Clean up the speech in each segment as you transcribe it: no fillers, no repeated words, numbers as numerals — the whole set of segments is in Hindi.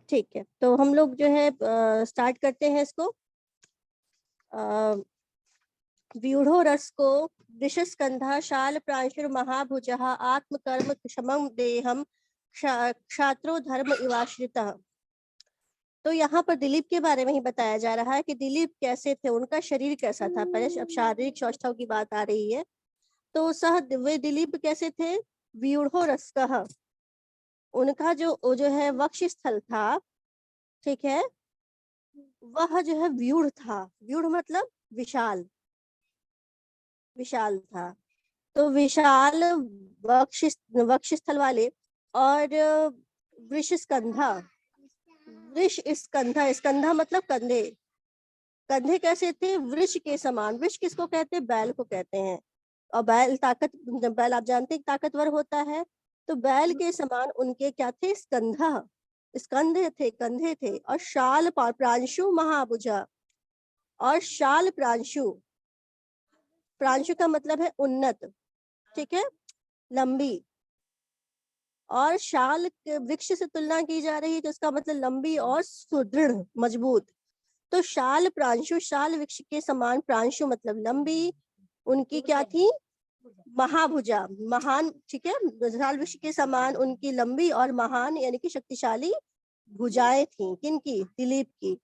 ठीक है, तो हम लोग जो है स्टार्ट करते हैं इसको। व्यूढ़ो रस को वृषस्कंधा शाल प्रांशुर महाभुजः आत्मकर्म क्षमं देहम क्षात्रो धर्म इवाश्रितः। तो यहाँ पर दिलीप के बारे में ही बताया जा रहा है कि दिलीप कैसे थे, उनका शरीर कैसा था। पहले अब शारीरिक सौष्ठव की बात आ रही है। तो वे दिलीप कैसे थे? व्यूढ़ो रसकः, उनका जो है वक्ष स्थल था, ठीक है, वह जो है व्यूढ़ था। व्यूढ़ मतलब विशाल, विशाल था। तो विशाल वक्ष स्थल वाले और वृष स्कंधा, वृष स्कंधा, स्कंधा मतलब कंधे। कंधे कैसे थे? वृष के समान। वृष किसको कहते हैं? बैल को कहते हैं। और बैल आप जानते हैं ताकतवर होता है। तो बैल के समान उनके क्या थे? स्कंधा, स्कंधे थे, कंधे थे। और शाल प्रांशु महाभुजा, और शाल प्रांशु, प्रांशु का मतलब है उन्नत, ठीक है, लंबी। और शाल वृक्ष से तुलना की जा रही है तो इसका मतलब लंबी और सुदृढ़, मजबूत। तो शाल प्रांशु, शाल वृक्ष के समान, प्रांशु मतलब लंबी, उनकी क्या थी? महाभुजा, महान, ठीक है। शाल वृक्ष के समान उनकी लंबी और महान यानी कि शक्तिशाली भुजाएं थी। किनकी? दिलीप की।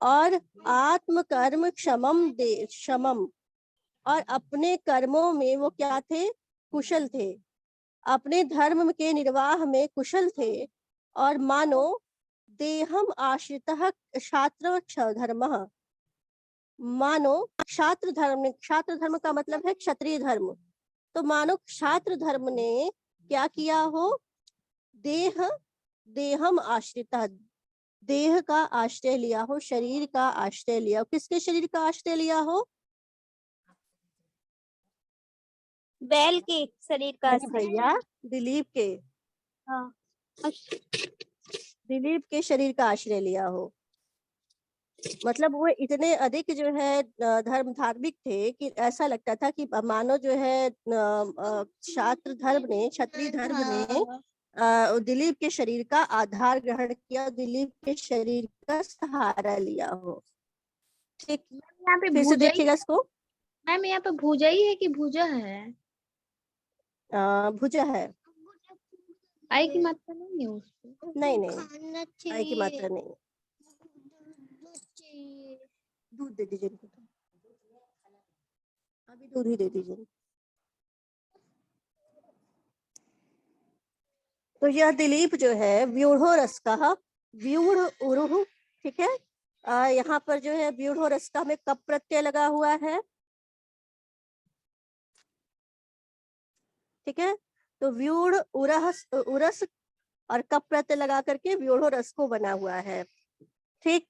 और आत्म कर्म क्षमम दे क्षमम, और अपने कर्मों में वो क्या थे? कुशल थे। अपने धर्म के निर्वाह में कुशल थे। और मानो देहम आश्रितः क्षात्र धर्म, मानो क्षात्र धर्म, क्षात्र धर्म का मतलब है क्षत्रिय धर्म। तो मानो क्षात्र धर्म ने क्या किया हो? देह, देहम आश्रितः, देह का आश्रय लिया हो, शरीर का आश्रय लिया हो। किसके शरीर का आश्रय लिया हो? बैल के शरीर का। भैया दिलीप के, हाँ, दिलीप के शरीर का आश्रय लिया हो। मतलब वो इतने अधिक जो है धार्मिक थे कि ऐसा लगता था कि मानो जो है क्षात्र धर्म ने, क्षत्रिय धर्म ने दिलीप के शरीर का आधार ग्रहण किया, दिलीप के शरीर का सहारा लिया हो। ठीक, यहाँ पे फिर से देखिएगा इसको। मैम यहाँ पे भुजा ही है कि भुजा है? भुजा है। आई की मात्रा नहीं है उसको? नहीं नहीं, आई की मात्रा नहीं। दूध दे दीजिए इनको, अभी दूध ही दे दीजिए। तो यह दिलीप जो है व्यूढ़ो रस का, व्यूढ़ उरुह, ठीक है। यहाँ पर जो है व्यूढ़ो रस का में कप प्रत्यय लगा हुआ है, ठीक है। तो व्यूढ़ उरस और कप प्रत्यय लगा करके व्यूढ़ो रस को बना हुआ है, ठीक।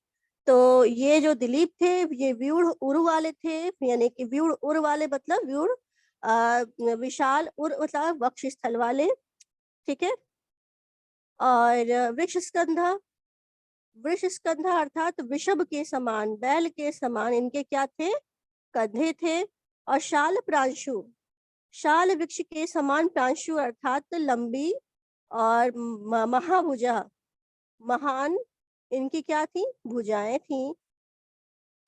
तो ये जो दिलीप थे ये व्यूढ़ उरु वाले थे, यानी कि व्यूढ़ उर वाले मतलब व्यूढ़ विशाल, उर मतलब वक्ष स्थल वाले, ठीक है। और वृक्ष स्कंधा अर्थात वृषभ के समान, बैल के समान इनके क्या थे? कंधे थे। और शाल प्रांशु, शाल वृक्ष के समान प्रांशु अर्थात लंबी। और महाभुजा, महान इनकी क्या थी? भुजाएं थी।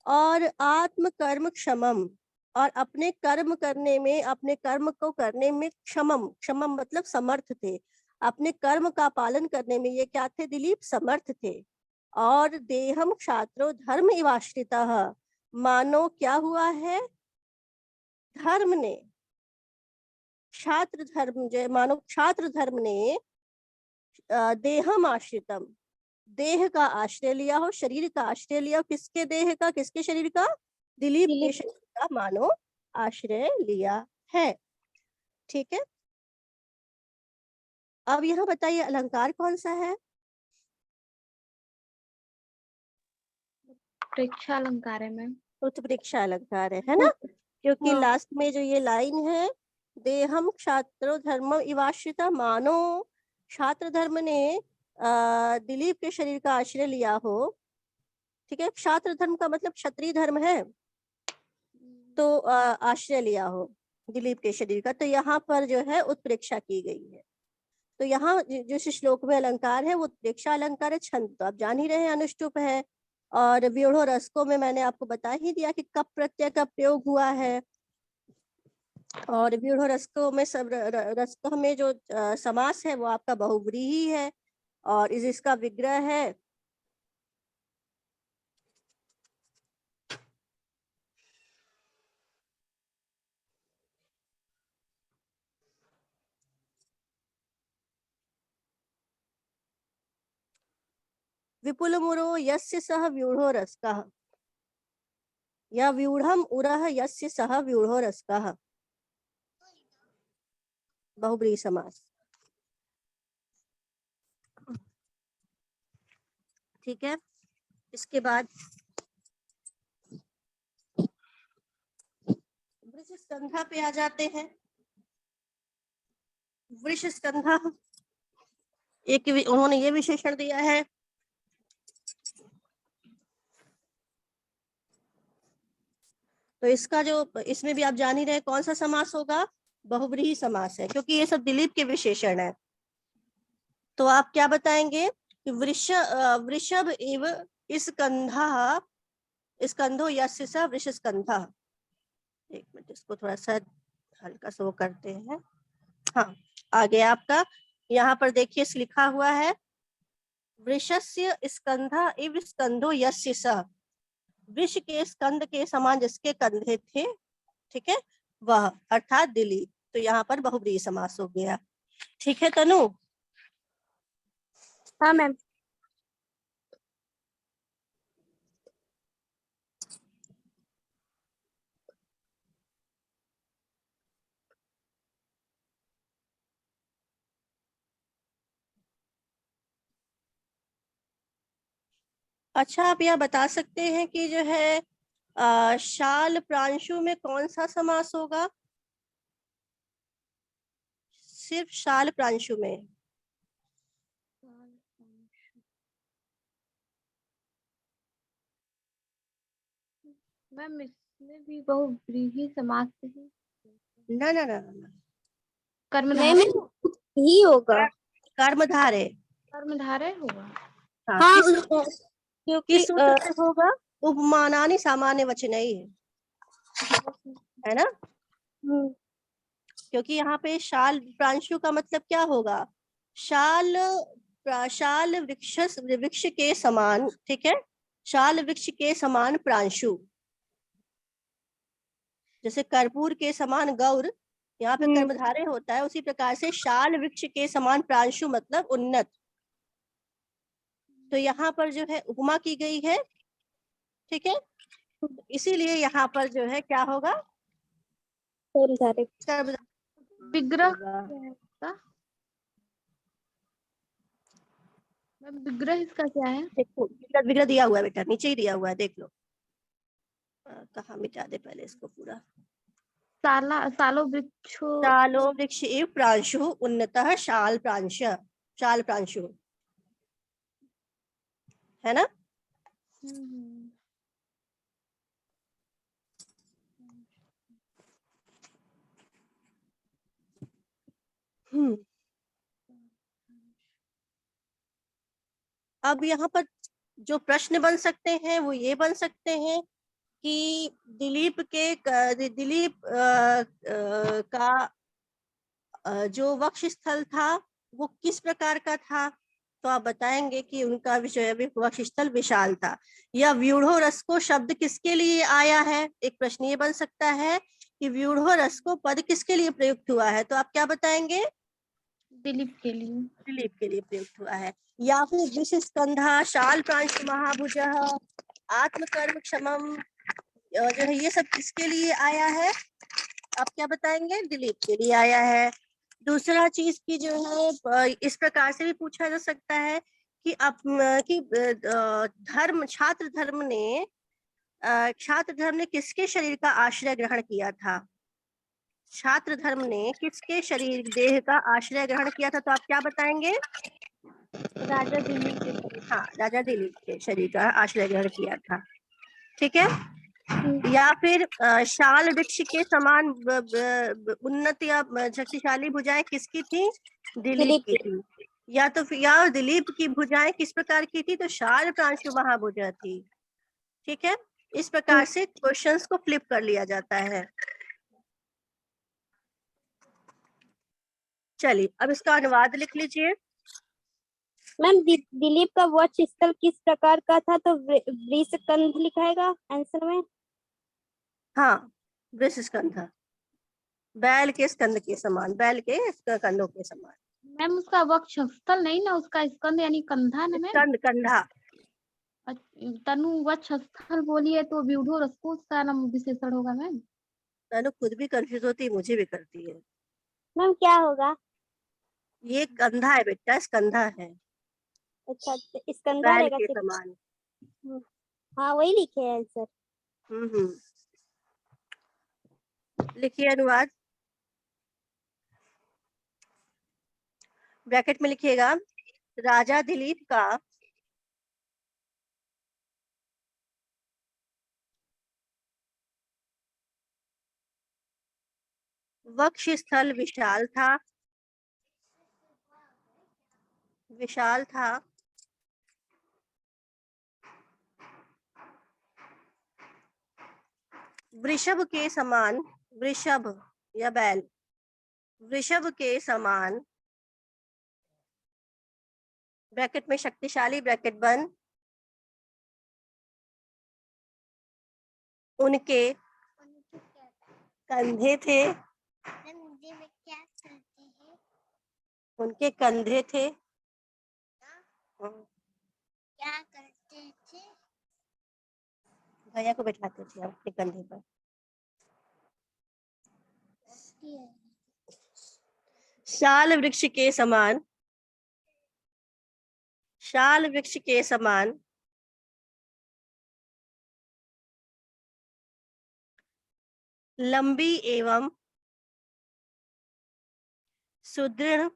और आत्म कर्म क्षमम, और अपने कर्म करने में, अपने कर्म को करने में क्षमम, क्षमम मतलब समर्थ थे। अपने कर्म का पालन करने में ये क्या थे? दिलीप समर्थ थे। और देहम क्षात्रो धर्म इवाश्रितः, मानो क्या हुआ है? धर्म ने, क्षात्र धर्म जो मानो क्षात्र धर्म ने देहम आश्रितम, देह का आश्रय लिया हो, शरीर का आश्रय लिया हो। किसके देह का? किसके शरीर का? दिलीप के शरीर का मानो आश्रय लिया है, ठीक है। अब यहाँ बताइए अलंकार कौन सा है? परीक्षा अलंकार है मैम। उत्प्रेक्षा अलंकार है ना, क्योंकि लास्ट में जो ये लाइन है, देहम क्षात्रो धर्म इवाश्रिता, मानो क्षात्र धर्म ने दिलीप के शरीर का आश्रय लिया हो, ठीक है। क्षात्र धर्म का मतलब क्षत्रिय धर्म है, तो आश्रय लिया हो दिलीप के शरीर का। तो यहाँ पर जो है उत्प्रेक्षा की गई है। तो यहाँ जिस श्लोक में अलंकार है वो प्रेक्षा अलंकार है, छंद तो आप जान ही रहे हैं अनुष्टुप है, और व्यूढ़ो रसको में मैंने आपको बता ही दिया कि कब प्रत्यय का प्रयोग हुआ है, और व्यूढ़ो रसको में सब रसको में जो समास है वो आपका बहुव्रीहि है, और इसका विग्रह है विपुलमुरो यस्य सह व्यूढ़ो रसकः, या व्यूढ़म उरः यस्य सह व्यूढ़ो रसकः, बहुब्रीहि समास। ठीक है, इसके बाद वृष स्कंधा पे आ जाते हैं। वृष स्कंधा एक उन्होंने ये विशेषण दिया है, तो इसका जो इसमें भी आप जान ही रहे कौन सा समास होगा, बहुब्रीहि समास है, क्योंकि ये सब दिलीप के विशेषण है। तो आप क्या बताएंगे कि वृषभ एव स्कंधा, स्कंधो यस्य स वृष स्कंधा। एक मिनट, इसको थोड़ा सा हल्का सा वो करते हैं। हाँ, आगे आपका यहाँ पर देखिए लिखा हुआ है वृषस्य स्कंधा इव स्कंधो यस्य स, वृष के स्कंद के समान जिसके कंधे थे, ठीक है, वह, अर्थात दिलीप। तो यहाँ पर बहुब्रीहि समास हो गया। ठीक है तनु? हाँ मैम। अच्छा, आप यह बता सकते हैं कि जो है शाल प्रांशु में कौन सा समास होगा? सिर्फ शाल प्रांशु में। मैम इसमें भी बहुव्रीहि समास ही। ना ना ना ना, कर्मधारय ही होगा। कर्मधारय। कर्मधारय होगा। हाँ, हाँ, क्योंकि क्योंकि सूत्र से होगा उपमानानि सामान्य वचनैः, है ना? क्योंकि यहाँ पे शाल प्रांशु का मतलब क्या होगा, शाल शाल वृक्ष के समान, ठीक है, शाल वृक्ष के समान प्रांशु, जैसे कर्पूर के समान गौर यहाँ पे कर्मधारय होता है, उसी प्रकार से शाल वृक्ष के समान प्रांशु मतलब उन्नत। तो यहाँ पर जो है उपमा की गई है, ठीक है, इसीलिए यहाँ पर जो है क्या होगा, विग्रह क्या है इसका? मैम विग्रह इसका क्या है? देखो विग्रह दिया हुआ है बेटा, नीचे ही दिया हुआ है, देख लो। कहाँ मिटा दे पहले इसको पूरा। सालो वृक्षो शालो वृक्ष एव प्रांशु उन्नतः शाल प्रांश, शाल प्रांशु, है ना? अब यहाँ पर जो प्रश्न बन सकते हैं वो ये बन सकते हैं कि दिलीप का जो वक्ष स्थल था वो किस प्रकार का था, तो आप बताएंगे कि उनका वक्ष स्थल विशाल था। या व्यूढ़ो रस को शब्द किसके लिए आया है, एक प्रश्न ये बन सकता है कि व्यूढ़ो रस को पद किसके लिए प्रयुक्त हुआ है, तो आप क्या बताएंगे? दिलीप के लिए प्रयुक्त हुआ है। या फिर वृष स्कंधा शाल प्रांशु महाभुज आत्मकर्म क्षमम जो है ये सब किसके लिए आया है, आप क्या बताएंगे? दिलीप के लिए आया है। दूसरा चीज की जो है इस प्रकार से भी पूछा जा सकता है कि छात्र धर्म ने किसके शरीर का आश्रय ग्रहण किया था, छात्र धर्म ने किसके शरीर देह का आश्रय ग्रहण किया था, तो आप क्या बताएंगे? राजा दिलीप के। हाँ, राजा दिलीप के शरीर का आश्रय ग्रहण किया था। ठीक है। या फिर शाल वृक्ष के समान उन्नत या शक्तिशाली भुजाएं किसकी थी, दिलीप की थी। या तो फिर या दिलीप की भुजाएं किस प्रकार की थी, तो शाल प्रांशु महाभुजा थी। ठीक है, इस प्रकार से क्वेश्चंस को फ्लिप कर लिया जाता है। चलिए अब इसका अनुवाद लिख लीजिए। मैम दिलीप का वक्ष स्थल किस प्रकार का था, तो वृषकंध लिखाएगा आंसर में। हाँ, वृषस्कंध, बैल के स्कंद के समान, बैल के कंधों के समान। मैम उसका वक्षस्थल नहीं ना, उसका स्कंद यानी कंधा ना मैम। स्कंद, कंधा। तनु वक्षस्थल बोलिए तो व्यूढ़ो रसकोस का नाम विशेषण होगा मैम। तनु खुद भी कंफ्यूज होती है, मुझे भी करती है। मैम क्या होगा? ये कंधा है बेटा, स्कंधा है, अच्छा स्कंधा बैल रहेगा के सिर्फ। समान। हाँ वही लिखे हैं आंसर। लिखिए अनुवाद। ब्रैकेट में लिखिएगा, राजा दिलीप का वक्ष स्थल विशाल था, विशाल था, वृषभ के समान, वृषभ या बैल, वृषभ के समान, ब्रैकेट में शक्तिशाली, ब्रैकेट बंद, उनके कंधे थे, उनके कंधे थे, क्या करते थे? भैया को बैठाते थे अपने कंधे पर। शाल वृक्ष के समान, शाल वृक्ष के समान, लंबी एवं सुदृढ़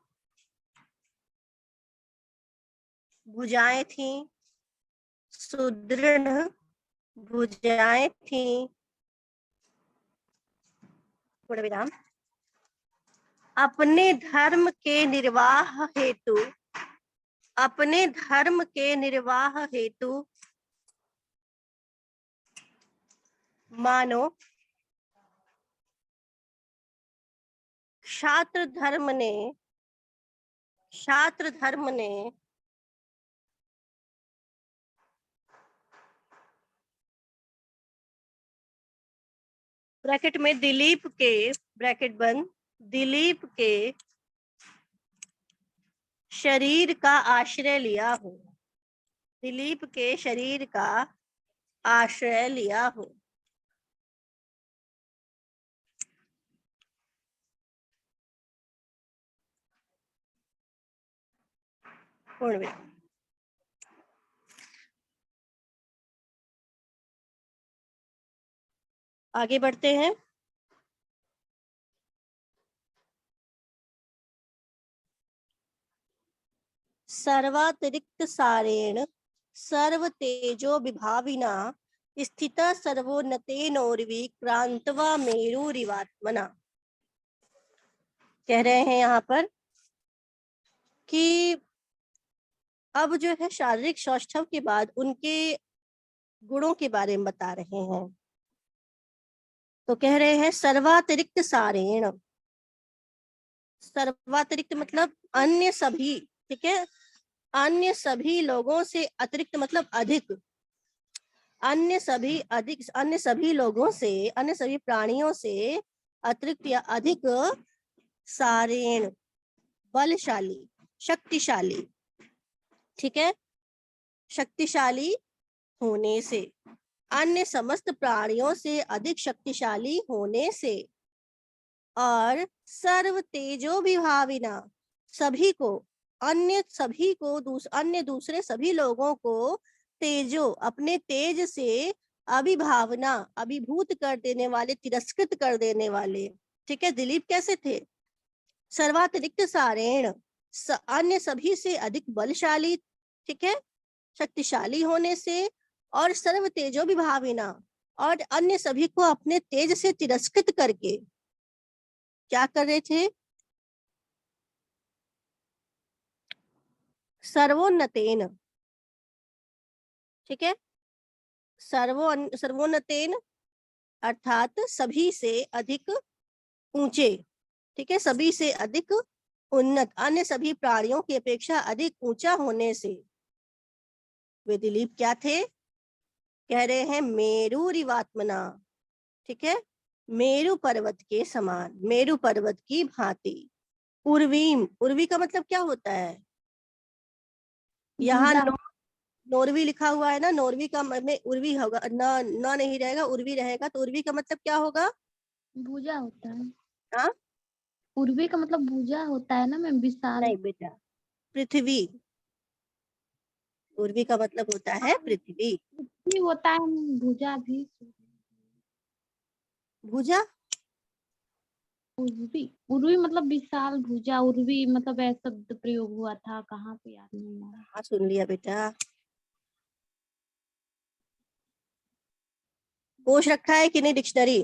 भुजाएं थी, सुदृढ़ भुजाएं थी, पूर्ण विराम, अपने धर्म के निर्वाह हेतु, अपने धर्म के निर्वाह हेतु मानो क्षात्र धर्म ने, क्षात्र धर्म ने ब्रैकेट में दिलीप के, ब्रैकेट बंद, दिलीप के शरीर का आश्रय लिया हो, दिलीप के शरीर का आश्रय लिया हो। पूर्ण विराम। आगे बढ़ते हैं। सर्वातिरिक्त सारेण सर्व तेजो विभाविना स्थित सर्वोन्नतेनोर्वि क्रांतवा मेरुरिवात्मना। कह रहे हैं यहाँ पर कि अब जो है शारीरिक सौष्ठव के बाद उनके गुणों के बारे में बता रहे हैं। तो कह रहे हैं सर्वातिरिक्त सारेण, सर्वातिरिक्त मतलब अन्य सभी, ठीक है, अन्य सभी लोगों से अतिरिक्त मतलब अधिक, अन्य सभी अधिक, अन्य सभी लोगों से, अन्य सभी प्राणियों से अतिरिक्त या अधिक, सारेण बलशाली, शक्तिशाली, ठीक है, शक्तिशाली होने से, अन्य समस्त प्राणियों से अधिक शक्तिशाली होने से, और सर्व तेजो विभाविना, सभी को, अन्य सभी को, अन्य दूसरे सभी लोगों को तेजो, अपने तेज से अभिभावना, अभिभूत कर देने वाले, तिरस्कृत कर देने वाले। ठीक है, दिलीप कैसे थे? सर्वातिरिक्त सारेण, अन्य सभी से अधिक बलशाली, ठीक है, शक्तिशाली होने से, और सर्व तेजो विभाविना, और अन्य सभी को अपने तेज से तिरस्कृत करके क्या कर रहे थे? सर्वोन्नतेन, ठीक है, सर्वोन्नतेन अर्थात सभी से अधिक ऊंचे, ठीक है, सभी से अधिक उन्नत, अन्य सभी प्राणियों की अपेक्षा अधिक ऊंचा होने से वे दिलीप क्या थे, कह रहे हैं मेरुरिवात्मना, ठीक है, मेरु पर्वत के समान, मेरु पर्वत की भांति। उर्वीम, उर्वी का मतलब क्या होता है, यहाँ भूजा नोरवी लिखा हुआ है ना, नोरवी का में उर्वी होगा ना, ना नहीं रहेगा, उर्वी रहेगा, तो उर्वी का मतलब क्या होगा। भूजा होता है। हाँ उर्वी का मतलब भूजा होता है ना मैम, विशाल। नहीं बेटा, पृथ्वी, उर्वी का मतलब होता है पृथ्वी। भी होता है भूजा भी। भुजा, उर्वी, उर्वी मतलब विशाल, भूजा उर्वी मतलब ऐसा शब्द प्रयोग हुआ था, कहाँ पे याद नहीं आ रहा। हाँ सुन लिया बेटा। कोश रखा है कि नहीं डिक्शनरी।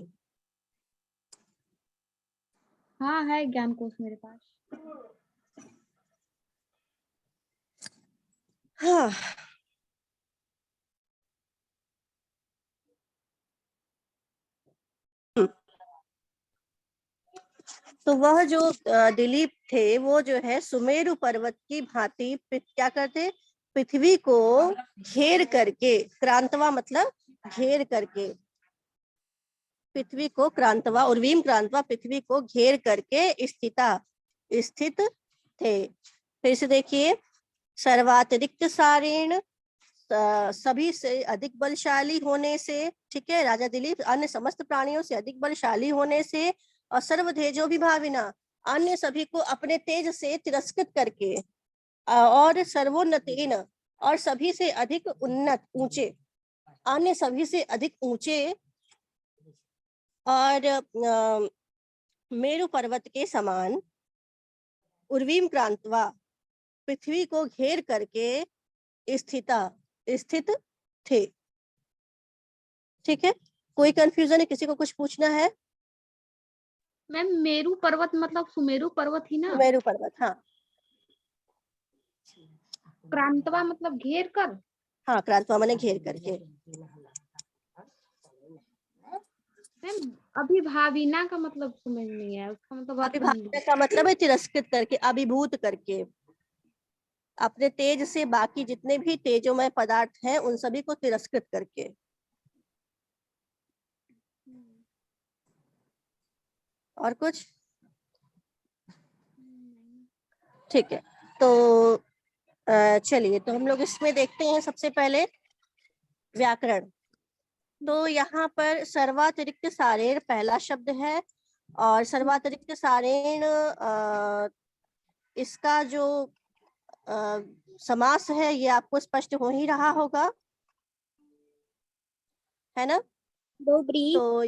हाँ है ज्ञान कोश मेरे पास। हाँ तो वह जो दिलीप थे वो जो है सुमेरु पर्वत की भांति क्या करते, पृथ्वी को घेर करके, क्रांतवा मतलब घेर करके, पृथ्वी को क्रांतवा, उर्वीम क्रांतवा, पृथ्वी को घेर करके स्थित थे। फिर से देखिए, सर्वातिरिक्त सारेण, सभी से अधिक बलशाली होने से, ठीक है, राजा दिलीप अन्य समस्त प्राणियों से अधिक बलशाली होने से, और सर्वतेजो विभाविना, अन्य सभी को अपने तेज से तिरस्कृत करके, और सर्वोन्नतेन, और सभी से अधिक उन्नत, ऊंचे, अन्य सभी से अधिक ऊंचे, और मेरु पर्वत के समान, उर्वीम क्रांतवा, पृथ्वी को घेर करके स्थित थे। ठीक है, कोई कंफ्यूजन है, किसी को कुछ पूछना है। मैम मेरू पर्वत मतलब सुमेरु पर्वत ही ना। सुमेरु पर्वत, हाँ क्रांतवा मतलब घेर कर। हाँ, क्रांतवा मैंने घेर करके। मैम अभिभाविना का मतलब समझ नहीं है, उसका मतलब अर्थ नहीं अभिभावना का मतलब है तिरस्कृत करके, अभिभूत करके, अपने तेज से बाकी जितने भी तेजोमय पदार्थ हैं उन सभी को तिरस्कृत करके। और कुछ, ठीक है, तो चलिए, तो हम लोग इसमें देखते हैं सबसे पहले व्याकरण। तो यहाँ पर सर्वातिरिक्त सारेण पहला शब्द है, और सर्वातिरिक्त सारेण इसका जो समास है ये आपको स्पष्ट हो ही रहा होगा, है ना। बहुब्रीहि। तो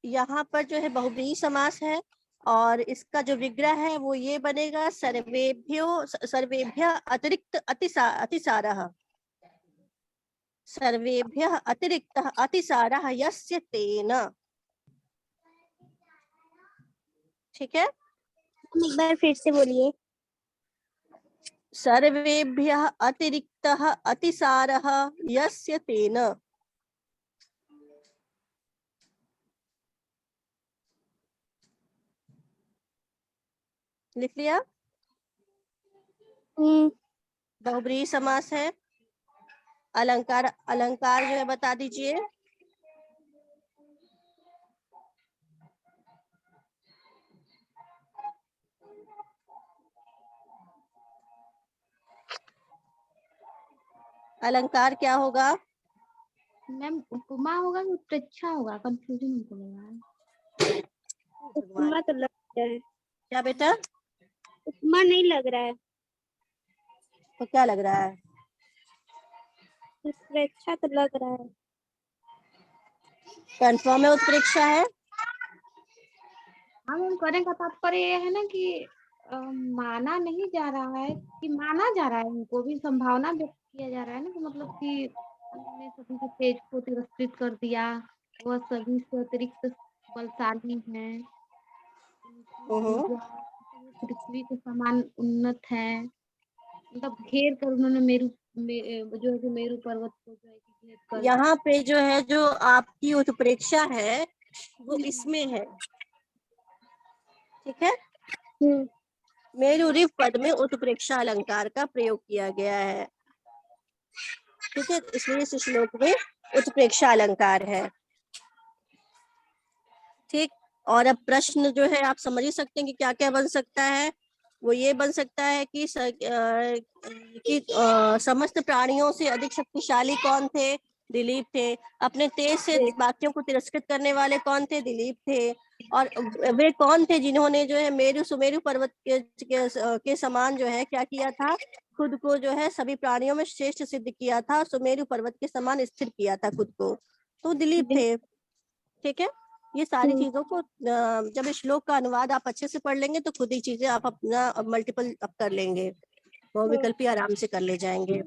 यहाँ पर जो है बहुब्रीहि समास है, और इसका जो विग्रह है वो ये बनेगा, सर्वेभ्य अतिरिक्त अतिसारः, सर्वेभ्यः अतिरिक्तः अतिसारः यस्य तेन। ठीक है, एक बार फिर से बोलिए। सर्वेभ्यः अतिरिक्तः अतिसारः यस्य तेन। लिख लिया। बहुब्रीहि समास है। अलंकार, अलंकार जो है बता दीजिए। अलंकार क्या होगा। मैम उपमा होगा कि उत्प्रेक्षा होगा, कंफ्यूजन हमको लग रहा है। उपमा तो लग रहा है, क्या बेटा, उपमा नहीं लग रहा है, तो क्या लग रहा है। उत्प्रेक्षा तो लग रहा है। कंफर्म है उत्प्रेक्षा है। हाँ मैम, करने का तात्पर्य ये है ना कि माना नहीं जा रहा है, कि माना जा रहा है, उनको भी संभावना व्यक्त किया जा रहा है ना, कि मतलब कि उन्होंने सभी के तेज को तिरस्कृत कर दिया, वह सभी से अतिरिक्त बलशाली हैं, उनकी पूजा पृथ्वी के समान उन्नत है। मतलब घेर कर उन्होंने जो है कि मेरू पर्वत को जो है कि घेर कर। यहाँ पे जो है, जो आपकी उत्प्रेक्षा है वो इसमें है, ठीक है। मेरुरिव पद में उत्प्रेक्षा अलंकार का प्रयोग किया गया है, ठीक है, इसलिए इस श्लोक में उत्प्रेक्षा अलंकार है, ठीक। और अब प्रश्न जो है आप समझ ही सकते हैं कि क्या क्या बन सकता है। वो ये बन सकता है कि समस्त प्राणियों से अधिक शक्तिशाली कौन थे? दिलीप थे। अपने तेज से वाक्यों को तिरस्कृत करने वाले कौन थे? दिलीप थे। और वे कौन थे जिन्होंने जो है सुमेरु पर्वत के समान जो है क्या किया था? खुद को जो है सभी प्राणियों में श्रेष्ठ सिद्ध किया था, सुमेरु पर्वत के समान स्थिर किया था खुद को, तो दिलीप थे, ठीक है। ये सारी चीजों को जब इस श्लोक का अनुवाद आप अच्छे से पढ़ लेंगे तो खुद ही चीजें आप अपना मल्टीपल अप कर लेंगे, बहुविकल्पी आराम से कर ले जाएंगे।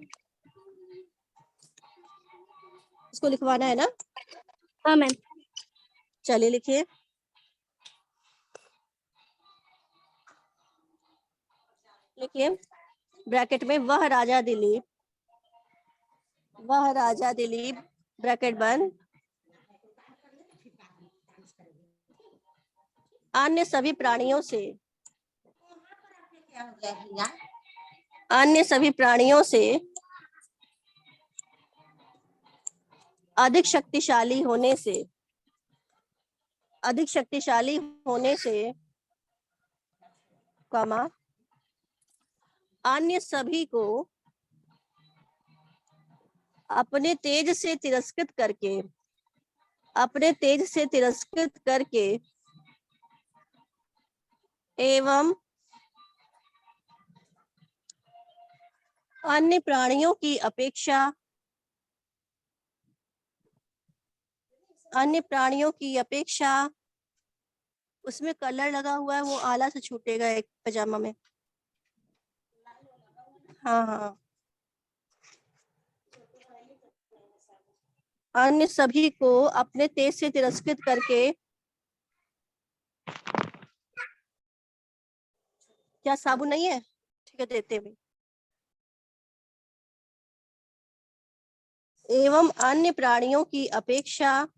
इसको लिखवाना है ना? हाँ मैम। चलिए लिखिए। लिखिए ब्रैकेट में वह राजा दिलीप ब्रैकेट बंद अन्य सभी प्राणियों से अधिक शक्तिशाली होने से कमा अन्य सभी को अपने तेज से तिरस्कृत करके एवं अन्य प्राणियों की अपेक्षा उसमें कलर लगा हुआ है, वो आला से छूटेगा एक पजामा में। हाँ, अन्य सभी को अपने तेज से तिरस्कृत करके, क्या साबुन नहीं है? ठीक है, देते भी। एवं अन्य प्राणियों की अपेक्षा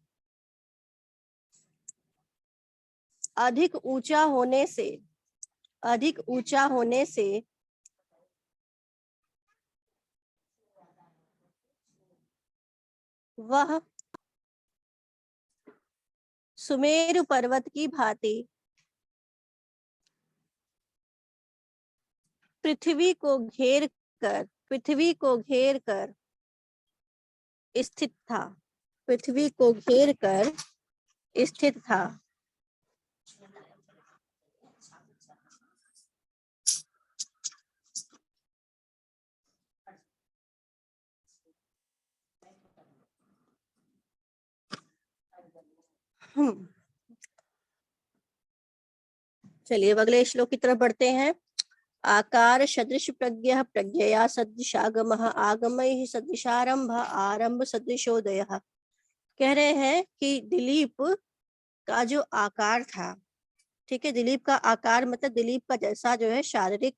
अधिक ऊंचा होने से वह सुमेरु पर्वत की भांति पृथ्वी को घेर कर स्थित था। चलिए अब अगले श्लोक की तरफ बढ़ते हैं। आकार सदृश प्रज्ञः प्रज्ञया सदृशागमः आगमैः सदृशारंभ आरंभ सदृशोदयः। कह रहे हैं कि दिलीप का जो आकार था, ठीक है, दिलीप का आकार मतलब दिलीप का जैसा जो है शारीरिक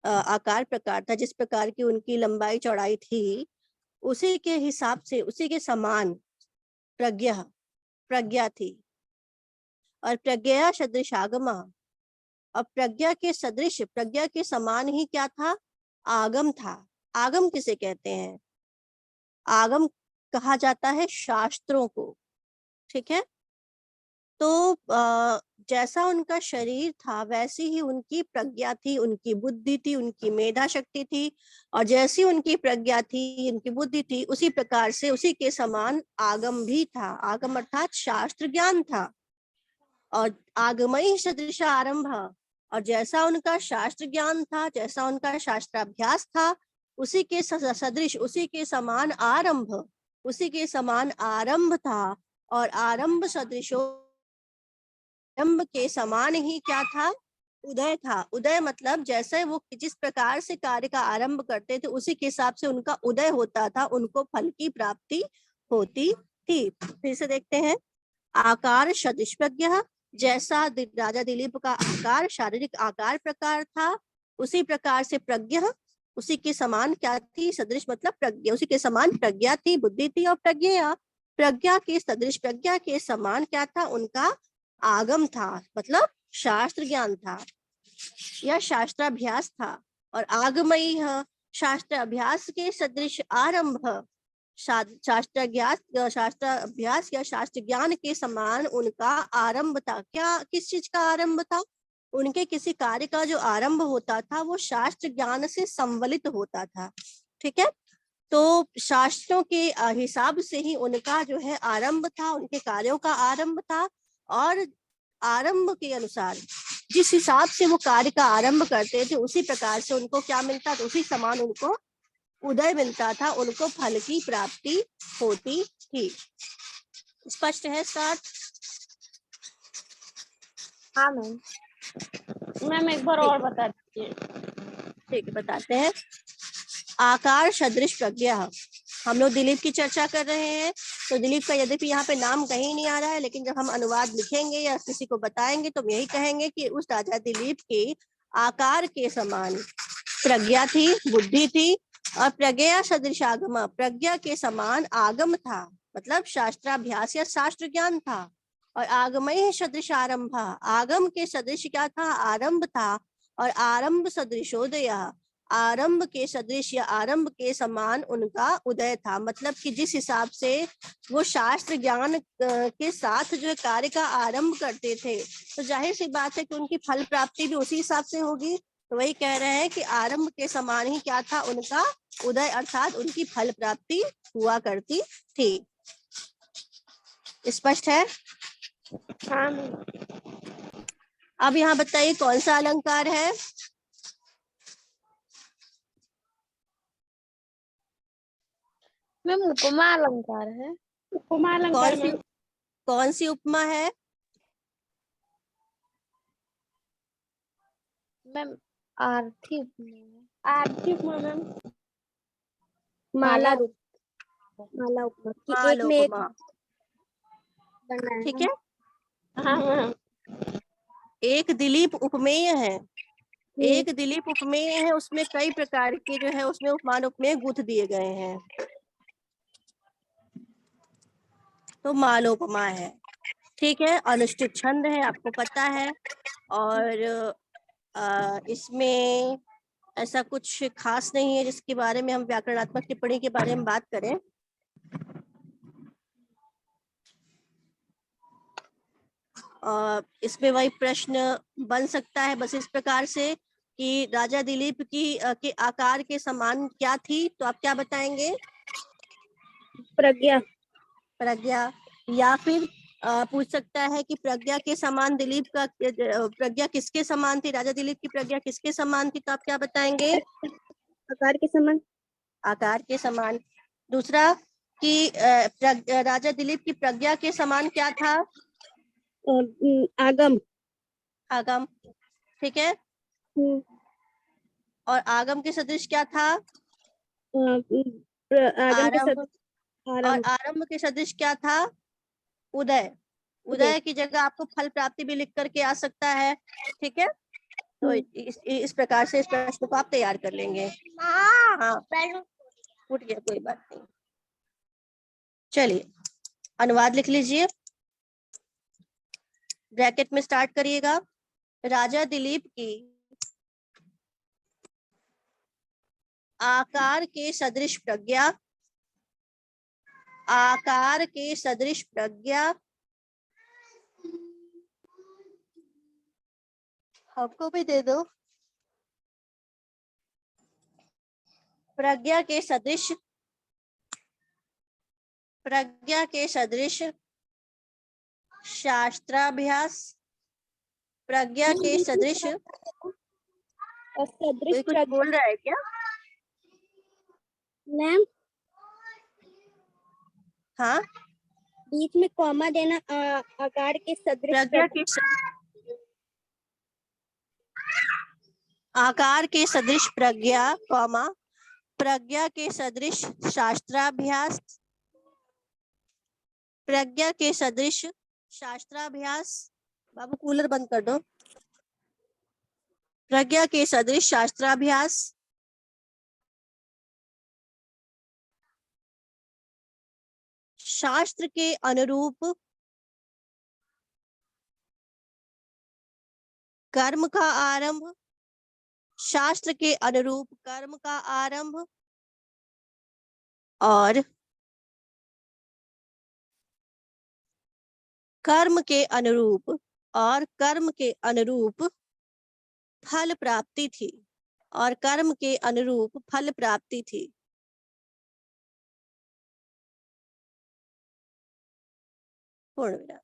आकार प्रकार था, जिस प्रकार की उनकी लंबाई चौड़ाई थी, उसी के हिसाब से उसी के समान प्रज्ञा थी। और प्रज्ञया सदृशागमः, और प्रज्ञा के समान ही क्या था? आगम था। आगम किसे कहते हैं? आगम कहा जाता है शास्त्रों को, ठीक है। तो जैसा उनका शरीर था वैसी ही उनकी प्रज्ञा थी, उनकी बुद्धि थी, उनकी मेधा शक्ति थी, और जैसी उनकी प्रज्ञा थी, उनकी बुद्धि थी, उसी प्रकार से उसी के समान आगम भी था। आगम अर्थात शास्त्र ज्ञान था। और आगमई सदृश आरंभ, और जैसा उनका शास्त्र ज्ञान था, जैसा उनका शास्त्राभ्यास था, उसी के सदृश, उसी के समान आरंभ था। और आरंभ के समान ही क्या था? उदय था। उदय मतलब जैसे वो जिस प्रकार से कार्य का आरंभ करते थे उसी के हिसाब से उनका उदय होता था, उनको फल की प्राप्ति होती थी। फिर से देखते हैं। आकार सदृश प्रज्ञः, जैसा राजा दिलीप का आकार शारीरिक आकार प्रकार था, उसी प्रकार से प्रज्ञ उसी के समान क्या थी, सदृश मतलब प्रज्ञा, उसी के समान प्रज्ञा थी, बुद्धि थी और प्रज्ञा। प्रज्ञा के सदृश, प्रज्ञा के समान क्या था, उनका आगम था, मतलब शास्त्र ज्ञान था या शास्त्राभ्यास था। और आगमयी शास्त्र अभ्यास के सदृश आरंभ, शास्त्र ज्ञान, शास्त्र अभ्यास या शास्त्र ज्ञान के समान उनका आरंभ था। क्या, किस चीज का आरंभ था, उनके किसी कार्य का जो आरंभ होता था वो शास्त्र ज्ञान से संवलित होता था। ठीक है, तो शास्त्रों के हिसाब से ही उनका जो है आरंभ था, उनके कार्यों का आरंभ था। और आरंभ के अनुसार जिस हिसाब से वो कार्य का आरंभ करते थे उसी प्रकार से उनको क्या मिलता था, उसी समान उनको उदय मिलता था, उनको फल की प्राप्ति होती थी। स्पष्ट है स्टार्ट? हाँ मैम। मैम एक बार और बता दीजिए। ठीक है, बताते हैं। आकार सदृश प्रज्ञा, हम लोग दिलीप की चर्चा कर रहे हैं, तो दिलीप का यद्यपि यहाँ पे नाम कहीं नहीं आ रहा है, लेकिन जब हम अनुवाद लिखेंगे या किसी को बताएंगे तो हम यही कहेंगे कि उस राजा दिलीप के आकार के समान प्रज्ञा थी, बुद्धि थी, और प्रज्ञा सदृश आगम, प्रज्ञा के समान आगम था, मतलब शास्त्राभ्यास या शास्त्र ज्ञान था। और आगमय सदृश आरंभ, आगम के सदृश क्या था, आरंभ था। और आरंभ सदृशोदय, आरंभ के सदृश या आरंभ के समान उनका उदय था, मतलब कि जिस हिसाब से वो शास्त्र ज्ञान के साथ जो कार्य का आरंभ करते थे, तो जाहिर सी बात है कि उनकी फल प्राप्ति भी उसी हिसाब से होगी। तो वही कह रहे हैं कि आरंभ के समान ही क्या था, उनका उदय, अर्थात उनकी फल प्राप्ति हुआ करती थी। स्पष्ट है? हाँ। अब यहाँ बताइए कौन सा अलंकार है? मैम उपमा अलंकार है। उपमा अलंकार कौन सी उपमा है? मैम आरती उपमा। आरती उपमा मैम माला रूप, माला उपमा कि एक में एक ठीक है, हाँ मैम। एक दिलीप उपमेय है, एक दिलीप उपमेय है, उसमें कई प्रकार के जो है उसमें उपमान उपमेय गुथ दिए गए हैं, तो मालोपमा है। ठीक है, अनुष्ठित छंद है, आपको पता है। और इसमें ऐसा कुछ खास नहीं है जिसके बारे में हम व्याकरणात्मक टिप्पणी के बारे में बात करें। इसमें वही प्रश्न बन सकता है बस इस प्रकार से कि राजा दिलीप की के आकार के समान क्या थी, तो आप क्या बताएंगे? प्रज्ञा। प्रज्ञा। या फिर पूछ सकता है कि प्रज्ञा के समान दिलीप का, प्रज्ञा किसके समान थी, राजा दिलीप की प्रज्ञा किसके समान थी, तो आप क्या बताएंगे? आकार के समान। आकार के समान। दूसरा कि राजा दिलीप की प्रज्ञा के समान क्या था? आगम। आगम। ठीक है, और आगम के सदृश क्या था? आगम के आरंभ। और आरंभ। आरंभ के सदृश क्या था? उदय। उदय की जगह आपको फल प्राप्ति भी लिख करके आ सकता है। ठीक है, तो इस प्रकार से इस प्रश्न को आप तैयार कर लेंगे। हाँ, उठ गया, कोई बात नहीं। चलिए अनुवाद लिख लीजिए, ब्रैकेट में स्टार्ट करिएगा। राजा दिलीप की आकार के सदृश प्रज्ञा, आकार के सदृश प्रज्ञा, हमको भी दे दो। प्रज्ञा के सदृश, प्रज्ञा के सदृश शास्त्राभ्यास, प्रज्ञा के सदृश, कोई कुछ बोल रहा है क्या? मैम हाँ, बीच में कॉमा देना। आकार के सदृश प्रज्ञा के आकार के सदृश प्रज्ञा, कॉमा, प्रज्ञा के सदृश शास्त्राभ्यास, प्रज्ञा के सदृश शास्त्राभ्यास, बाबू कूलर बंद कर दो। प्रज्ञा के सदृश शास्त्राभ्यास, शास्त्र के अनुरूप कर्म का आरंभ, शास्त्र के अनुरूप कर्म का आरंभ और कर्म के अनुरूप फल प्राप्ति थी, और कर्म के अनुरूप फल प्राप्ति थी। पूर्ण विराम।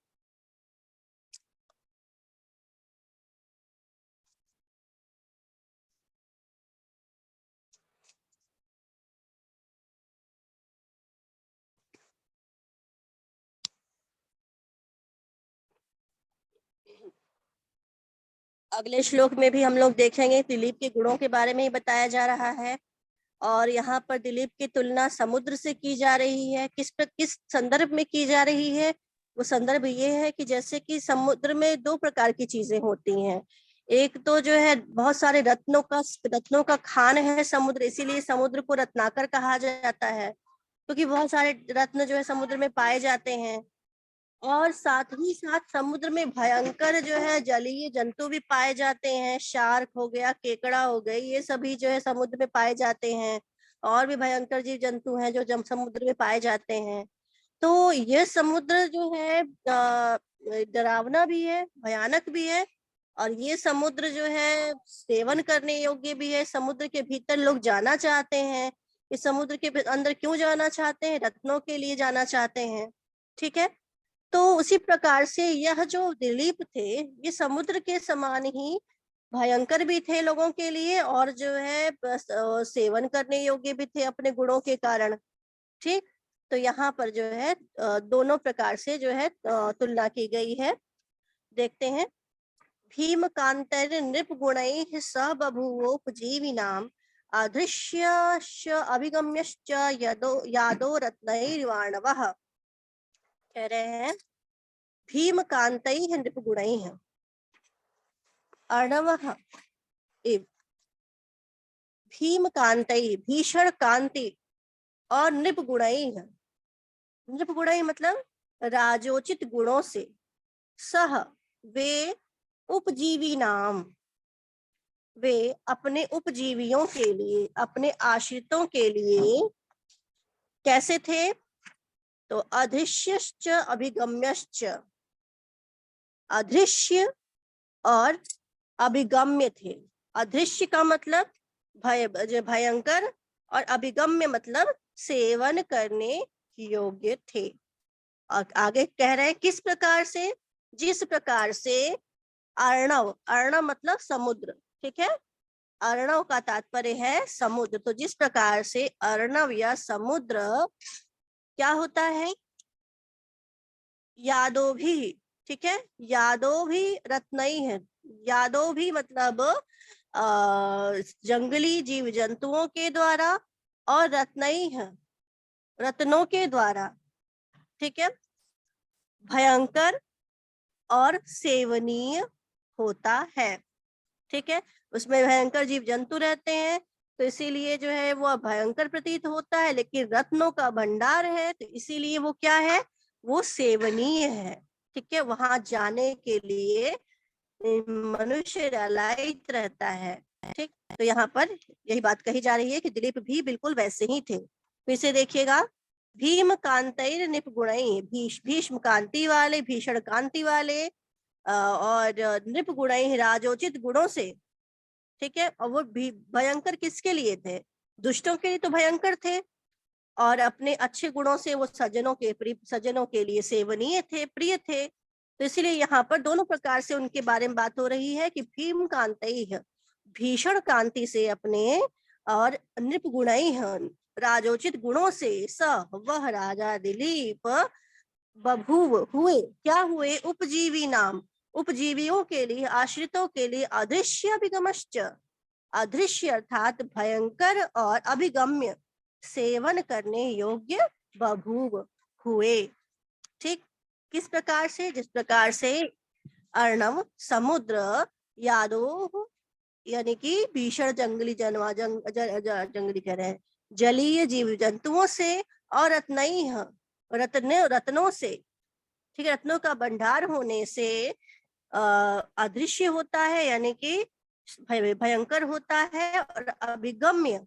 अगले श्लोक में भी हम लोग देखेंगे दिलीप के गुणों के बारे में ही बताया जा रहा है, और यहाँ पर दिलीप की तुलना समुद्र से की जा रही है। किस संदर्भ में की जा रही है? वो संदर्भ ये है कि जैसे कि समुद्र में दो प्रकार की चीजें होती हैं। एक तो जो है बहुत सारे रत्नों का खान है समुद्र, इसीलिए समुद्र को रत्नाकर कहा जाता है, क्योंकि बहुत सारे रत्न जो है समुद्र में पाए जाते हैं। और साथ ही साथ समुद्र में भयंकर जो है जलीय जंतु भी पाए जाते हैं। शार्क हो गया, केकड़ा हो गई, ये सभी जो है समुद्र में पाए जाते हैं। और भी भयंकर जीव जंतु हैं जो समुद्र में पाए जाते हैं। तो ये समुद्र जो है डरावना भी है, भयानक भी है, और ये समुद्र जो है सेवन करने योग्य भी है। समुद्र के भीतर लोग जाना चाहते हैं। इस समुद्र के अंदर क्यों जाना चाहते हैं? रत्नों के लिए जाना चाहते हैं। ठीक है, तो उसी प्रकार से यह जो दिलीप थे ये समुद्र के समान ही भयंकर भी थे लोगों के लिए, और जो है सेवन करने योग्य भी थे अपने गुणों के कारण। ठीक, तो यहाँ पर जो है दोनों प्रकार से जो है तुलना की गई है। देखते हैं। भीम कांतर नृप गुणैः स बभूवोपजीविनाम अदृश्य अभिगम्यश्च यादो रत्नैर्वाणवः। कह रहे हैं भीम कांतैः नृपगुणैः अर्णवः एव भीम कांतैः भीषण कांति और नृपगुणैः, नृपगुणैः मतलब राजोचित गुणों से, सह वे उपजीवी नाम, वे अपने उपजीवियों के लिए, अपने आश्रितों के लिए कैसे थे? तो अदृश्यश्च अभिगम्यश्च, अदृश्य और अभिगम्य थे। अदृश्य का मतलब भयंकर, और अभिगम्य मतलब सेवन करने योग्य थे। और आगे कह रहे हैं किस प्रकार से? जिस प्रकार से अर्णव, अर्णव मतलब समुद्र, ठीक है, अर्णव का तात्पर्य है समुद्र। तो जिस प्रकार से अर्णव या समुद्र क्या होता है? यादो भी, ठीक है, यादो भी रत्नई है। यादो भी मतलब जंगली जीव जंतुओं के द्वारा, और रत्नई है रत्नों के द्वारा, ठीक है, भयंकर और सेवनीय होता है। ठीक है, उसमें भयंकर जीव जंतु रहते हैं, तो इसीलिए जो है वो भयंकर प्रतीत होता है, लेकिन रत्नों का भंडार है तो इसीलिए वो क्या है? वो सेवनीय है। ठीक है, वहां जाने के लिए मनुष्य लालायित रहता है। ठीक, तो यहाँ पर यही बात कही जा रही है कि दिलीप भी बिल्कुल वैसे ही थे। फिर से देखिएगा, भीम कांतैर निपगुणैः, भीष्म कांति वाले, भीषण कांति वाले, और नृप गुणैः राजोचित गुणों से। ठीक है, और वो भी भयंकर किसके लिए थे? दुष्टों के लिए तो भयंकर थे, और अपने अच्छे गुणों से वो सज्जनों के लिए सेवनीय थे, प्रिय थे। तो इसलिए यहाँ पर दोनों प्रकार से उनके बारे में बात हो रही है कि भीम कांतैः, भीषण कांति से अपने, और नृप गुणैः राजोचित गुणों से, स वह राजा दिलीप बभूव हुए, क्या हुए? उपजीवी नाम, उपजीवियों के लिए, आश्रितों के लिए, अदृश्य अभिगमश्च, अदृश्य अर्थात भयंकर और अभिगम्य, सेवन करने योग्य बभूव हुए। ठीक, किस प्रकार से? जिस प्रकार से अर्णव, समुद्र, यादो यानी कि भीषण जंगली जंगली कह रहे हैं, जलीय जीव जंतुओं से, और रत्नई रत्नों से, ठीक है, रत्नों का भंडार होने से अदृश्य होता है, यानी कि भयंकर होता है, और अभिगम्य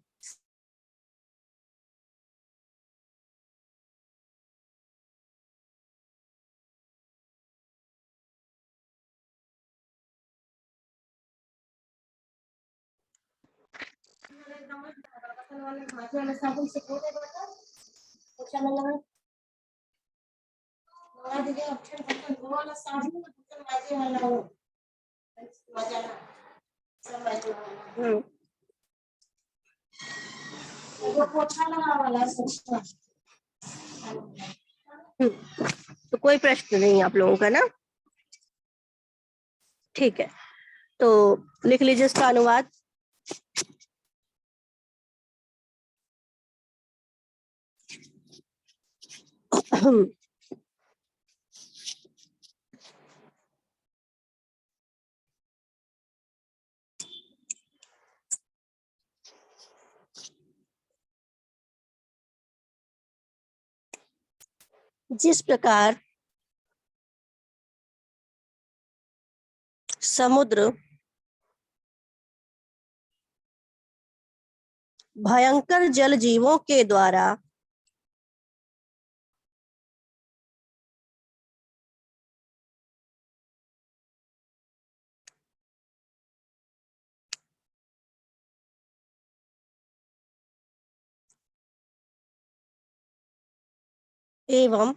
तो कोई प्रश्न नहीं आप लोगों का ना? ठीक है, तो लिख लीजिए इसका अनुवाद। जिस प्रकार समुद्र भयंकर जल जीवों के द्वारा एवं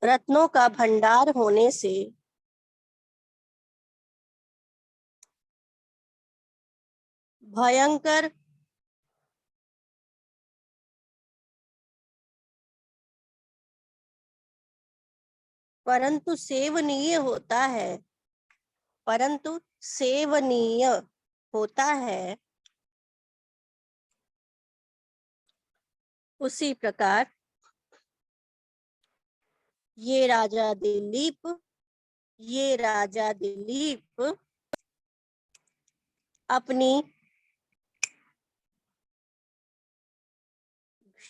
रत्नों का भंडार होने से भयंकर परंतु सेवनीय होता है, उसी प्रकार ये राजा दिलीप अपनी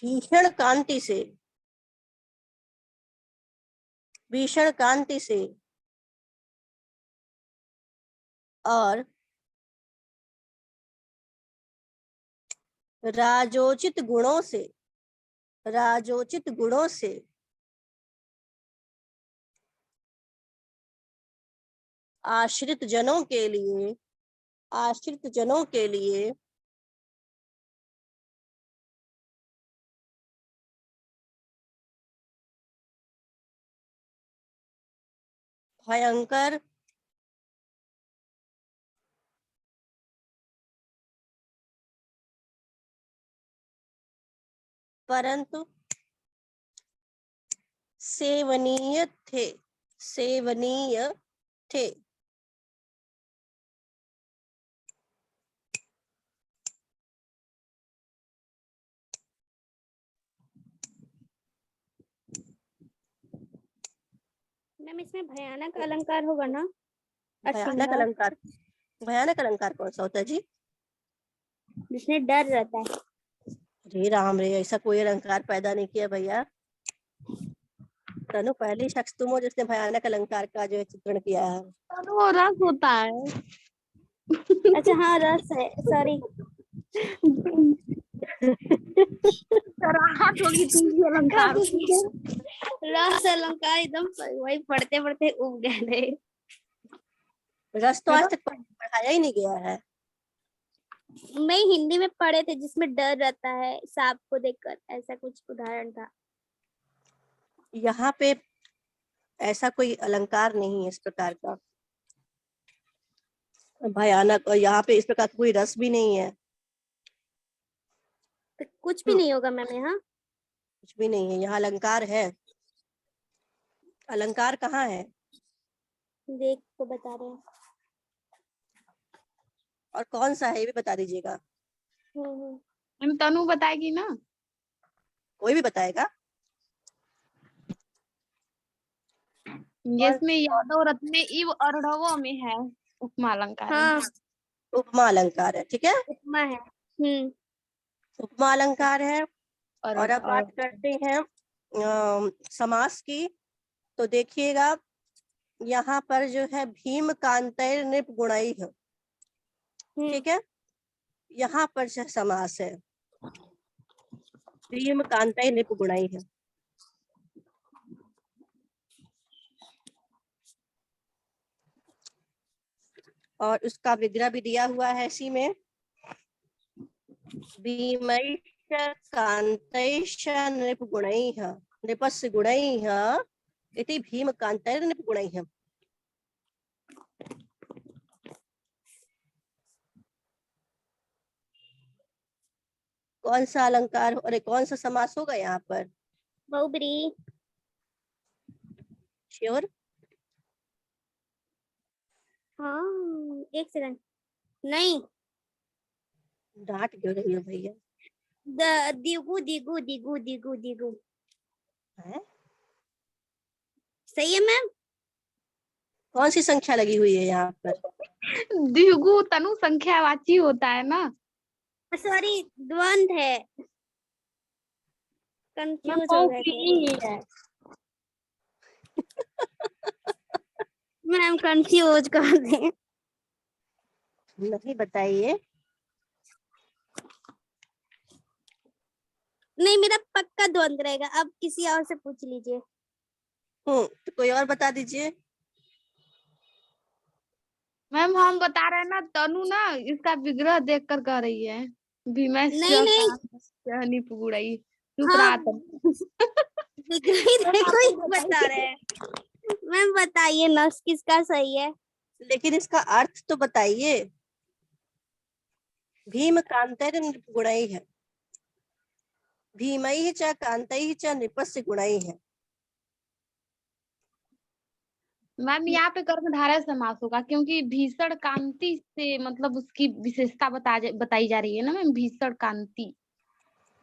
भीषण कांति से और राजोचित गुणों से आश्रित जनों के लिए भयंकर परंतु सेवनीय थे। मैम इसमें भयानक अलंकार होगा ना? भयानक अलंकार कौन सा होता है जी? जिसमें डर रहता है। रे राम रे, ऐसा कोई अलंकार पैदा नहीं किया भैया। तनु पहली शख्स तुम हो जिसने भयानक अलंकार का जो है चित्रण किया है। वो रस होता है। अच्छा हाँ, रस है, सॉरी। राहत होगी तुम अलंकार। रस अलंकार एकदम वही पढ़ते पढ़ते उब गए। रस तो आज तक पढ़ाया ही नहीं गया है। मैं हिंदी में पढ़े थे जिसमें डर रहता है सांप को देखकर, ऐसा कुछ उदाहरण था। यहाँ पे ऐसा कोई अलंकार नहीं है इस प्रकार का भयानक, और यहाँ पे इस प्रकार का कोई रस भी नहीं है। तो कुछ भी नहीं होगा मैम यहाँ? कुछ भी नहीं है यहाँ, अलंकार है। अलंकार कहाँ है? देख तो बता रहे हैं। और कौन सा है ये भी बता दीजिएगा। तनु बताएगी ना? कोई भी बताएगा? जिसमें यादव रत्न इव अर्णवों में है उपमा अलंकार। हाँ, उपमा अलंकार है, ठीक है। उपमा है। उपमा अलंकार है। और और अब बात करते हैं समास की। तो देखिएगा यहाँ पर जो है भीम कांतैर नृप गुणैः, ठीक है, यहाँ पर जो समास है भीम कांतैर नृप गुणैः। और उसका विग्रह भी दिया हुआ है इसी में, भीमैश्च कांतैश्च नृप गुणैः नृपस्य गुणैः इति भीम कांतैर नृप गुणैः। कौन सा अलंकार और कौन सा समास होगा यहाँ पर? बहुब्रीहि। श्योर? हाँ, एक सेकंड, नहीं, डांट क्यों रही हो भैया? दिगु दिगु दिगु दिगु दिगु है? सही है मैम। कौन सी संख्या लगी हुई है यहाँ पर? द्विगु तनु संख्यावाची होता है ना। सॉरी, द्वंद है, कंफ्यूज हो गए मैम, कंफ्यूज कर दें। नहीं बताइए। नहीं, मेरा पक्का द्वंद रहेगा, अब किसी और से पूछ लीजिए। तो कोई और बता दीजिए। मैम हम बता रहे हैं ना, तनु ना इसका विग्रह देख कर कह रही है नहीं नहीं, नृप गुणैः। चुप हाँ, रहा तनु। देखो ही बता रहे हैं मैम, बताइए ना किसका सही है। लेकिन इसका अर्थ तो बताइए। भीम कांतैर नृप गुणैः, भीमैः च कांतैः च नृपस्य गुणैः। मैम यहाँ पे कर्मधारय समास होगा, क्योंकि भीषण कांति से मतलब उसकी विशेषता बताई जा रही है ना मैम। भीषण कांति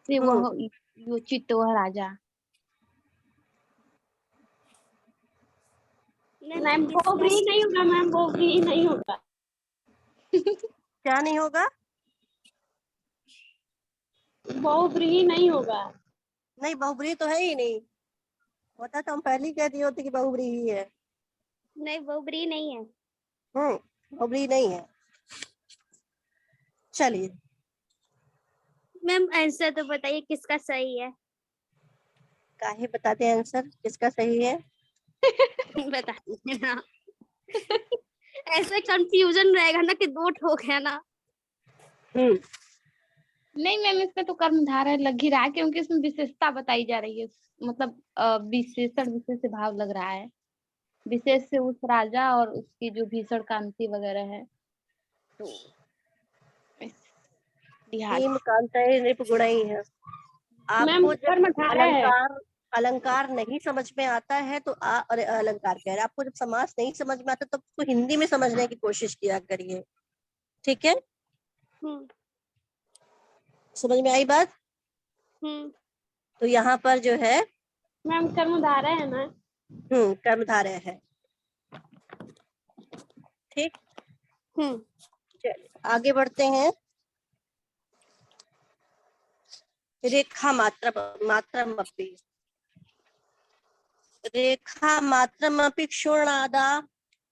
से वह योचित वह राजा। मैम बहुब्रीहि नहीं होगा, मैम बहुब्रीहि नहीं होगा। क्या नहीं होगा? बहुब्रीहि नहीं होगा। नहीं, बहुब्रीहि तो है ही नहीं। होता तो हम पहले ही कह दिए होते कि बहुब्रीहि ही है। नहीं, बहुब्रीहि नहीं है। बहुब्रीहि नहीं है। चलिए मैम आंसर तो बताइए किसका सही है। काहे बताते हैं आंसर किसका सही है? बता दीजिए ना, ऐसे कंफ्यूजन रहेगा ना कि दो ठोक है ना। नहीं मैम, इसमें तो कर्मधारय लग ही रहा है, क्योंकि इसमें विशेषता बताई जा रही है। मतलब विशेषण विशेष भाव लग रहा है, विशेष से उस राजा और उसकी जो भीषण कांति वगैरह है, तो भीम कांतैर नृप गुणैः। आपको जब अलंकार नहीं समझ में आता है तो अरे अलंकार कह रहे, आपको जब समास नहीं समझ में आता तो उसको हिंदी में समझने की कोशिश किया करिए, ठीक है? समझ में आई बात? तो यहाँ पर जो है मैम कर्मधारय है ना। कर्मधारय है, ठीक। चलिए आगे बढ़ते हैं। रेखा मात्रमपि, रेखा मात्रमपि क्षुण्णादा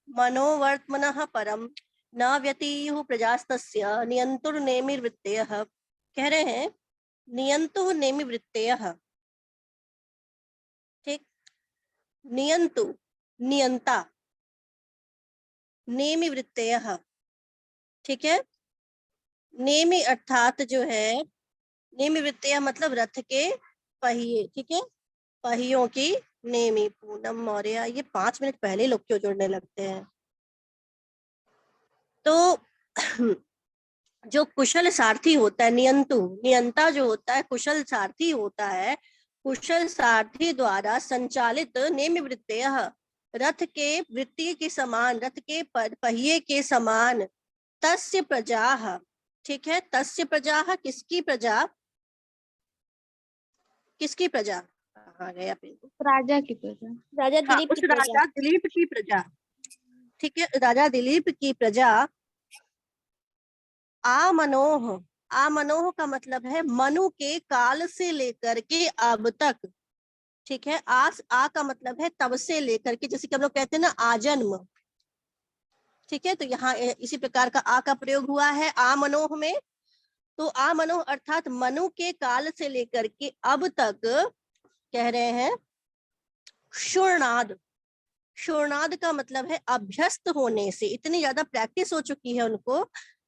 मनोवर्त्मनः परम न व्यतीयुः प्रजास्तस्य नियंतुर नेमिवृत्तयः। कह रहे हैं नियंतु नेमिवृत्तयः, ठीक। नियंतु नियंता, नेमिवृत्तयः, ठीक है। नेमि अर्थात जो है, नेमिवृत्तयः मतलब रथ के पहिए, ठीक है, पहियों की नेमी। पूनम मौर्य, ये 5 मिनट पहले लोग क्यों जुड़ने लगते हैं? तो जो कुशल सारथी होता है, नियंता जो होता है कुशल सारथी होता है, कुशल सारथी द्वारा संचालित नेमिवृत्तयः रथ के वृत्ति के समान, रथ के पहिए के समान, तस्य प्रजाः, ठीक है। तस्य प्रजाः किसकी प्रजा? किसकी प्रजा? कहाँ गया? राजा की प्रजा, राजा दिलीप उस राजा दिलीप की प्रजा, ठीक है। राजा दिलीप की प्रजा आमनोह, आमनोह का मतलब है मनु के काल से लेकर के अब तक, ठीक है। आ का मतलब है तब से लेकर के, जैसे कि हम लोग कहते हैं ना आजन्म, ठीक है। तो यहाँ इसी प्रकार का आ का प्रयोग हुआ है आमनोह में। तो आमनोह अर्थात मनु के काल से लेकर के अब तक कह रहे हैं शूरनाद। शूरनाद का मतलब है अभ्यस्त होने से, इतनी ज्यादा प्रैक्टिस हो चुकी है उनको,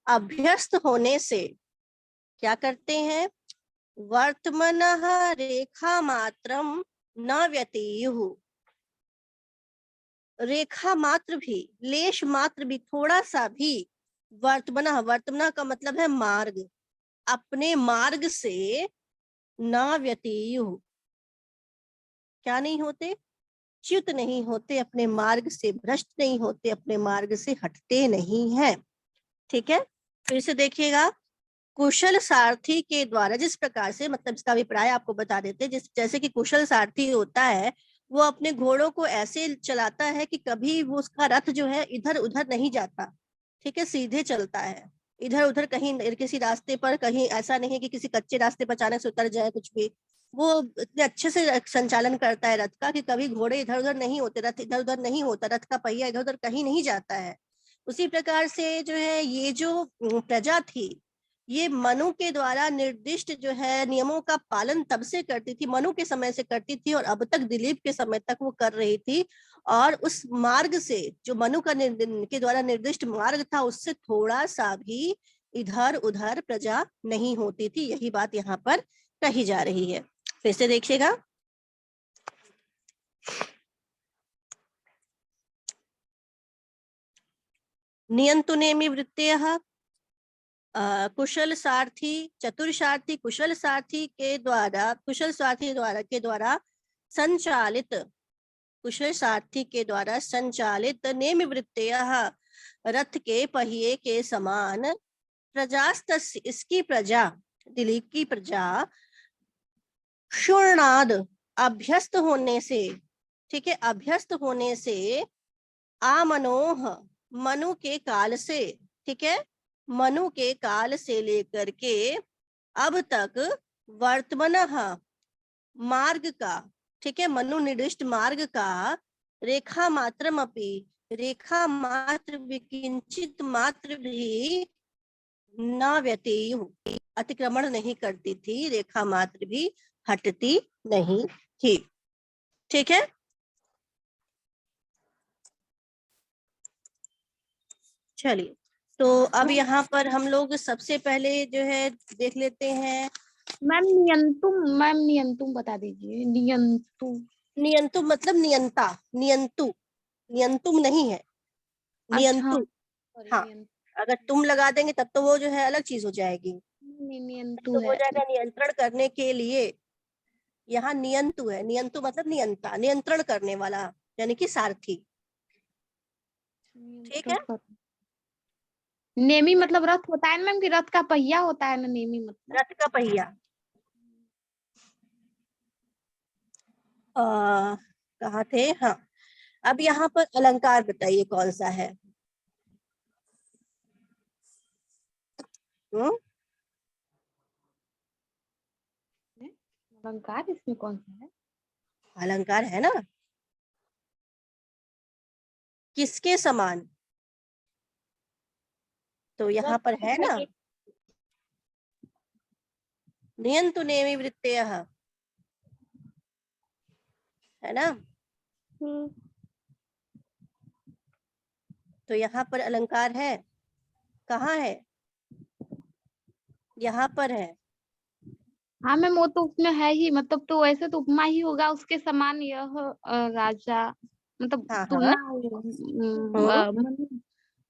अभ्यस्त होने से क्या करते हैं, वर्तमनः रेखा मात्रम न व्यतीयुः, रेखा मात्र भी, लेश मात्र भी, थोड़ा सा भी, वर्तमनः, वर्तमनः का मतलब है मार्ग, अपने मार्ग से न व्यतीयुः, क्या नहीं होते, च्युत नहीं होते, अपने मार्ग से भ्रष्ट नहीं होते, अपने मार्ग से हटते नहीं हैं, ठीक है। फिर से देखिएगा, कुशल सारथी के द्वारा, जिस प्रकार से, मतलब इसका अभिप्राय आपको बता देते हैं, जैसे कि कुशल सारथी होता है वो अपने घोड़ों को ऐसे चलाता है कि कभी वो उसका रथ जो है इधर उधर नहीं जाता, ठीक है, सीधे चलता है, इधर उधर कहीं किसी रास्ते पर, कहीं ऐसा नहीं है कि किसी कच्चे रास्ते पर अचानक से उतर जाए कुछ भी। वो इतने अच्छे से संचालन करता है रथ का कि कभी घोड़े इधर उधर नहीं होते, रथ इधर उधर नहीं होता, रथ का पहिया इधर उधर कहीं नहीं जाता है। उसी प्रकार से जो है ये जो प्रजा थी, ये मनु के द्वारा निर्दिष्ट जो है नियमों का पालन तब से करती थी, मनु के समय से करती थी और अब तक दिलीप के समय तक वो कर रही थी। और उस मार्ग से, जो मनु का के द्वारा निर्दिष्ट मार्ग था, उससे थोड़ा सा भी इधर उधर प्रजा नहीं होती थी, यही बात यहाँ पर कही जा रही है। फिर से देखिएगा, नियंतु नेमि वृत्तयः, कुशल सारथी, चतुर सारथी, कुशल सारथी के द्वारा, कुशल सारथी के द्वारा संचालित, कुशल सारथी के द्वारा संचालित नेम वृत्तयः, रथ के पहिए के समान, प्रजास्तस्य, इसकी प्रजा, दिलीप की प्रजा, शूरनाद, अभ्यस्त होने से, ठीक है, अभ्यस्त होने से, आमनोह, मनु के काल से, ठीक है, मनु के काल से लेकर के अब तक, वर्तमनः, मार्ग का, ठीक है, मनु निर्दिष्ट मार्ग का, रेखा मात्रमपि, रेखा मात्र भी, किंचित मात्र भी, न व्यतीयुः, अतिक्रमण नहीं करती थी, रेखा मात्र भी हटती नहीं थी, ठीक है। चलिए, तो अब यहाँ पर हम लोग सबसे पहले जो है देख लेते हैं, मैम नियंतुम बता दीजिए। नियंतु मतलब नियंता, नियंतु, नियंतुम नहीं है, नियंतु। अच्छा, हाँ, अगर तुम लगा देंगे तब तो वो जो है अलग चीज हो जाएगी, नियंतु तो हो है। जाएगा नियंत्रण करने के लिए। यहाँ नियंतु है, नियंतु मतलब नियंता, नियंत्रण करने वाला, यानी कि सारथी, ठीक है। नेमी मतलब रथ होता है ना मैम, कि रथ का पहिया होता है ना नेमी मतलब। रथ का पहिया, कहाँ थे, हाँ। अब यहाँ पर अलंकार बताइए कौन सा है। अलंकार इसमें कौन सा है? अलंकार है ना, किसके समान, तो यहाँ पर है ना, नियंतु नेमि वृत्तयः, है ना। तो यहाँ पर अलंकार है, कहाँ है, यहाँ पर है। हाँ मैम, वो तो उसमें है ही, मतलब तो वैसे तो उपमा ही होगा उसके समान यह राजा, मतलब हाँ तुलना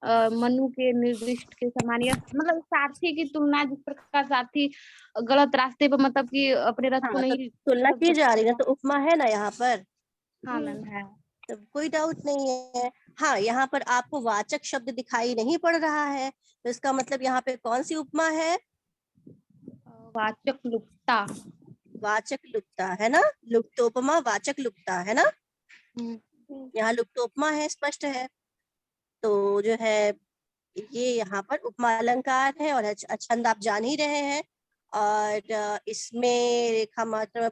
हाँ, मनु के निर्दिष्ट के समान, या मतलब सारथी की तुलना, जिस प्रकार सारथी गलत रास्ते पर, मतलब कि अपने रथ को हाँ, तो नहीं तुलना मतलब की जा रही है, तो उपमा है ना यहाँ पर, हाँ मैम है। तो कोई डाउट नहीं है। हाँ, यहाँ पर आपको वाचक शब्द दिखाई नहीं पड़ रहा है, तो इसका मतलब यहाँ पे कौन सी उपमा है, वाचक लुप्ता। वाचक लुप्ता, है ना, लुप्तोपमा वाचक लुप्ता, है ना। यहाँ लुप्तोपमा है, स्पष्ट है। तो जो है ये यहाँ पर उपमा अलंकार है और छंद आप जान ही रहे हैं। और इसमें रेखा मात्रा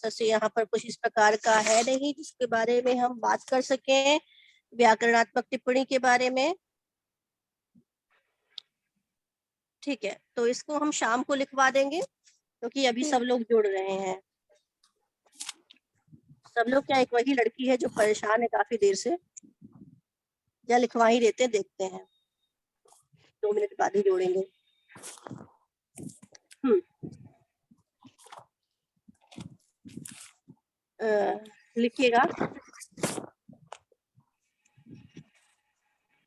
से यहाँ पर कुछ इस प्रकार का है नहीं जिसके बारे में हम बात कर सकें व्याकरणात्मक टिप्पणी के बारे में। ठीक है, तो इसको हम शाम को लिखवा देंगे क्योंकि अभी सब लोग जुड़ रहे हैं। सब लोग क्या, एक वही लड़की है जो परेशान है काफी देर से, या लिखवा ही देते, देखते हैं 2 मिनट बाद ही जोड़ेंगे। लिखिएगा,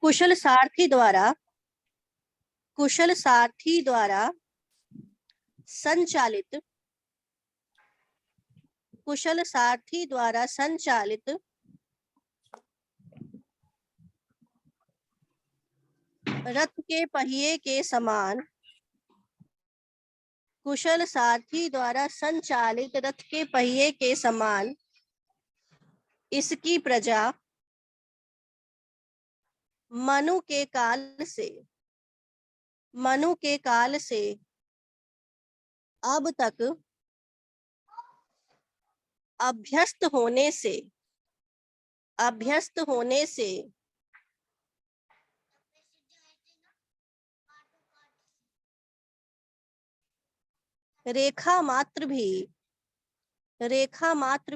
कुशल सारथी द्वारा संचालित रथ के पहिए के समान इसकी प्रजा मनु के काल से अब तक अभ्यस्त होने से रेखा मात्र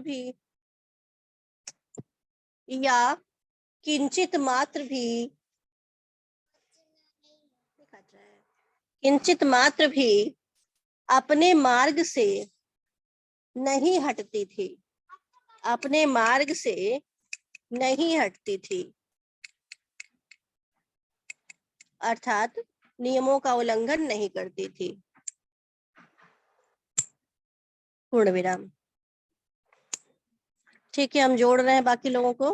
भी या किंचित मात्र भी अपने मार्ग से नहीं हटती थी, अर्थात नियमों का उल्लंघन नहीं करती थी। पूर्ण विराम। ठीक है, हम जोड़ रहे हैं बाकी लोगों को।